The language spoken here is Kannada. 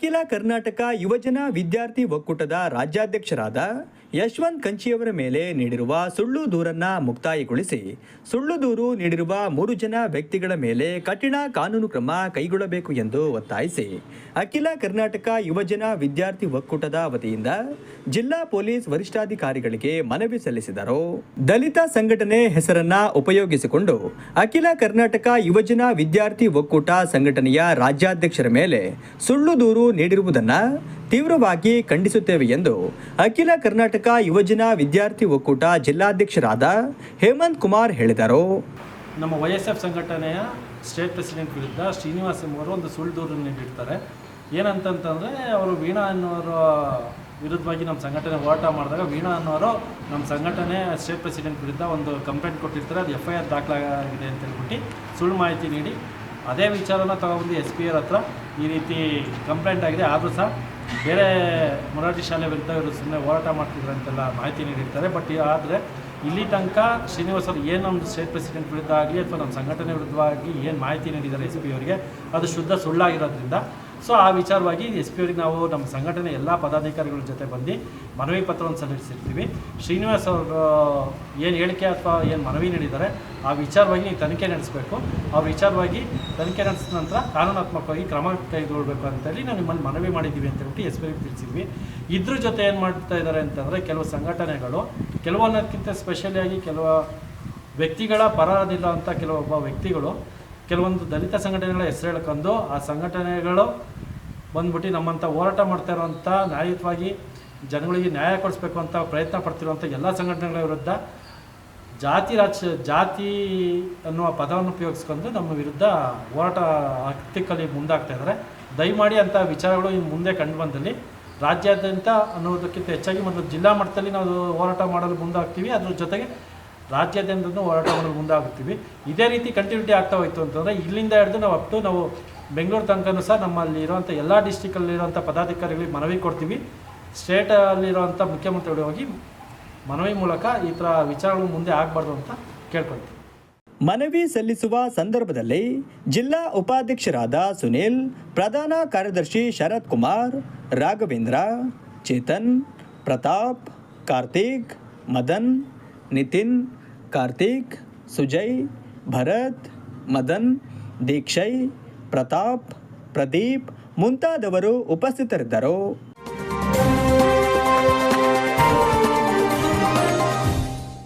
ಅಖಿಲ ಕರ್ನಾಟಕ ಯುವಜನ ವಿದ್ಯಾರ್ಥಿ ಒಕ್ಕೂಟದ ರಾಜ್ಯಾಧ್ಯಕ್ಷರಾದ ಯಶವಂತ್ ಕಂಚಿಯವರ ಮೇಲೆ ನೀಡಿರುವ ಸುಳ್ಳು ದೂರನ್ನು ಮುಕ್ತಾಯಗೊಳಿಸಿ ಸುಳ್ಳು ದೂರು ನೀಡಿರುವ 3 ಜನ ವ್ಯಕ್ತಿಗಳ ಮೇಲೆ ಕಠಿಣ ಕಾನೂನು ಕ್ರಮ ಕೈಗೊಳ್ಳಬೇಕು ಎಂದು ಒತ್ತಾಯಿಸಿ ಅಖಿಲ ಕರ್ನಾಟಕ ಯುವಜನ ವಿದ್ಯಾರ್ಥಿ ಒಕ್ಕೂಟದ ವತಿಯಿಂದ ಜಿಲ್ಲಾ ಪೊಲೀಸ್ ವರಿಷ್ಠಾಧಿಕಾರಿಗಳಿಗೆ ಮನವಿ ಸಲ್ಲಿಸಿದರು. ದಲಿತ ಸಂಘಟನೆ ಹೆಸರನ್ನ ಉಪಯೋಗಿಸಿಕೊಂಡು ಅಖಿಲ ಕರ್ನಾಟಕ ಯುವಜನ ವಿದ್ಯಾರ್ಥಿ ಒಕ್ಕೂಟ ಸಂಘಟನೆಯ ರಾಜ್ಯಾಧ್ಯಕ್ಷರ ಮೇಲೆ ಸುಳ್ಳು ದೂರು ನೀಡಿರುವುದನ್ನು ತೀವ್ರವಾಗಿ ಖಂಡಿಸುತ್ತೇವೆ ಎಂದು ಅಖಿಲ ಕರ್ನಾಟಕ ಯುವಜನ ವಿದ್ಯಾರ್ಥಿ ಒಕ್ಕೂಟ ಜಿಲ್ಲಾಧ್ಯಕ್ಷರಾದ ಹೇಮಂತ್ ಕುಮಾರ್ ಹೇಳಿದರು. ನಮ್ಮ YSF ಸಂಘಟನೆಯ ಸ್ಟೇಟ್ ಪ್ರೆಸಿಡೆಂಟ್ ವಿರುದ್ಧ ಶ್ರೀನಿವಾಸ್ ಎಂಬುವರು ಒಂದು ಸುಳ್ಳು ದೂರನ್ನು ನೀಡಿರ್ತಾರೆ. ಏನಂತಂತಂದರೆ ಅವರು ವೀಣಾ ಅನ್ನೋರ ವಿರುದ್ಧವಾಗಿ ನಮ್ಮ ಸಂಘಟನೆ ಹೋರಾಟ ಮಾಡಿದಾಗ ವೀಣಾ ಅನ್ನೋರು ನಮ್ಮ ಸಂಘಟನೆ ಸ್ಟೇಟ್ ಪ್ರೆಸಿಡೆಂಟ್ ವಿರುದ್ಧ ಒಂದು ಕಂಪ್ಲೇಂಟ್ ಕೊಟ್ಟಿರ್ತಾರೆ. ಅದು FIR ದಾಖಲಾಗಿದೆ ಅಂತ ಹೇಳ್ಬಿಟ್ಟು ಸುಳ್ಳು ಮಾಹಿತಿ ನೀಡಿ ಅದೇ ವಿಚಾರನ ತಗೊಬಂದು SP ಅವ್ರ ಹತ್ರ ಈ ರೀತಿ ಕಂಪ್ಲೇಂಟ್ ಆಗಿದೆ, ಆದರೂ ಸಹ ಬೇರೆ ಮೊರಾರ್ಜಿ ಶಾಲೆ ವಿರುದ್ಧ ಇವರು ಸುಮ್ಮನೆ ಹೋರಾಟ ಮಾಡ್ತಿದ್ರು ಅಂತೆಲ್ಲ ಮಾಹಿತಿ ನೀಡಿರ್ತಾರೆ. ಬಟ್ ಆದರೆ ಇಲ್ಲಿ ತನಕ ಶ್ರೀನಿವಾಸ್ ಅವರು ಏನು ನಮ್ಮ ಸ್ಟೇಟ್ ಪ್ರೆಸಿಡೆಂಟ್ ವಿರುದ್ಧ ಆಗಲಿ ಅಥವಾ ನಮ್ಮ ಸಂಘಟನೆ ವಿರುದ್ಧವಾಗಿ ಏನು ಮಾಹಿತಿ ನೀಡಿದ್ದಾರೆ SP ಅವರಿಗೆ ಅದು ಶುದ್ಧ ಸುಳ್ಳಾಗಿರೋದ್ರಿಂದ ಆ ವಿಚಾರವಾಗಿ SP ಅವರಿಗೆ ನಾವು ನಮ್ಮ ಸಂಘಟನೆ ಎಲ್ಲ ಪದಾಧಿಕಾರಿಗಳ ಜೊತೆ ಬಂದು ಮನವಿ ಪತ್ರವನ್ನು ಸಲ್ಲಿಸಿರ್ತೀವಿ. ಶ್ರೀನಿವಾಸ್ ಅವರು ಏನು ಹೇಳಿಕೆ ಅಥವಾ ಏನು ಮನವಿ ನೀಡಿದ್ದಾರೆ ಆ ವಿಚಾರವಾಗಿ ನೀವು ತನಿಖೆ ನಡೆಸಬೇಕು. ಆ ವಿಚಾರವಾಗಿ ತನಿಖೆ ನಡೆಸಿದ ನಂತರ ಕಾನೂನಾತ್ಮಕವಾಗಿ ಕ್ರಮ ಕೈಗೊಳ್ಳಬೇಕು ಅಂತೇಳಿ ನಾವು ನಿಮ್ಮಲ್ಲಿ ಮನವಿ ಮಾಡಿದ್ದೀವಿ ಅಂತ ಹೇಳ್ಬಿಟ್ಟು SP ಅವರಿಗೆ ತಿಳಿಸಿದ್ವಿ. ಇದ್ರ ಜೊತೆ ಏನು ಮಾಡ್ತಾ ಇದ್ದಾರೆ ಅಂತಂದರೆ ಕೆಲವು ಸಂಘಟನೆಗಳು ಕೆಲವೊಂದಕ್ಕಿಂತ ಸ್ಪೆಷಲಿಯಾಗಿ ಕೆಲವು ವ್ಯಕ್ತಿಗಳ ಪರದಿಲ್ಲ ಅಂತ ಕೆಲವೊಬ್ಬ ವ್ಯಕ್ತಿಗಳು ಕೆಲವೊಂದು ದಲಿತ ಸಂಘಟನೆಗಳ ಹೆಸರು ಹೇಳ್ಕೊಂಡು ಆ ಸಂಘಟನೆಗಳು ಬಂದ್ಬಿಟ್ಟು ನಮ್ಮಂಥ ಹೋರಾಟ ಮಾಡ್ತಾ ಇರೋವಂಥ ನ್ಯಾಯಯುತವಾಗಿ ಜನಗಳಿಗೆ ನ್ಯಾಯ ಕೊಡಿಸ್ಬೇಕು ಅಂತ ಪ್ರಯತ್ನ ಪಡ್ತಿರುವಂಥ ಎಲ್ಲ ಸಂಘಟನೆಗಳ ವಿರುದ್ಧ ಜಾತಿ ಅನ್ನುವ ಪದವನ್ನು ಉಪಯೋಗಿಸ್ಕೊಂಡು ನಮ್ಮ ವಿರುದ್ಧ ಹೋರಾಟ ಹತ್ತಿಕ್ಕಲ್ಲಿ ಮುಂದಾಗ್ತಾ ಇದ್ದಾರೆ. ದಯಮಾಡಿ ಅಂಥ ವಿಚಾರಗಳು ಇನ್ನು ಮುಂದೆ ಕಂಡು ಬಂದಲ್ಲಿ ರಾಜ್ಯಾದ್ಯಂತ ಅನ್ನೋದಕ್ಕಿಂತ ಹೆಚ್ಚಾಗಿ ಮೊದಲು ಜಿಲ್ಲಾ ಮಟ್ಟದಲ್ಲಿ ನಾವು ಹೋರಾಟ ಮಾಡಲು ಮುಂದಾಗ್ತೀವಿ. ಅದ್ರ ಜೊತೆಗೆ ರಾಜ್ಯಾದ್ಯಂತ ಹೋರಾಟ ಮಾಡಲು ಮುಂದಾಗ್ತೀವಿ. ಇದೇ ರೀತಿ ಕಂಟಿನ್ಯೂಟಿ ಆಗ್ತಾ ಹೋಯಿತು ಅಂತಂದರೆ ಇಲ್ಲಿಂದ ಹಿಡಿದು ನಾವು ಬೆಂಗಳೂರು ತನಕನೂ ಸಹ ನಮ್ಮಲ್ಲಿ ಇರೋವಂಥ ಎಲ್ಲ ಡಿಸ್ಟಿಕಲ್ಲಿರೋಂಥ ಪದಾಧಿಕಾರಿಗಳಿಗೆ ಮನವಿ ಕೊಡ್ತೀವಿ. ಸ್ಟೇಟಲ್ಲಿರೋವಂಥ ಮುಖ್ಯಮಂತ್ರಿಗಳು ಹೋಗಿ ಮನವಿ ಮೂಲಕ ಈ ಥರ ವಿಚಾರಗಳು ಮುಂದೆ ಆಗಬಾರ್ದು ಅಂತ ಕೇಳ್ಕೊಳ್ತೀವಿ. ಮನವಿ ಸಲ್ಲಿಸುವ ಸಂದರ್ಭದಲ್ಲಿ ಜಿಲ್ಲಾ ಉಪಾಧ್ಯಕ್ಷರಾದ ಸುನಿಲ್, ಪ್ರಧಾನ ಕಾರ್ಯದರ್ಶಿ ಶರತ್ ಕುಮಾರ್, ರಾಘವೇಂದ್ರ, ಚೇತನ್, ಪ್ರತಾಪ್, ಕಾರ್ತಿಕ್, ಮದನ್, ನಿತಿನ್, ಕಾರ್ತಿಕ್, ಸುಜಯ್, ಭರತ್, ಮದನ್, ದೀಕ್ಷಯ್, ಪ್ರತಾಪ್, ಪ್ರದೀಪ್ ಮುಂತಾದವರು ಉಪಸ್ಥಿತರಿದ್ದರು.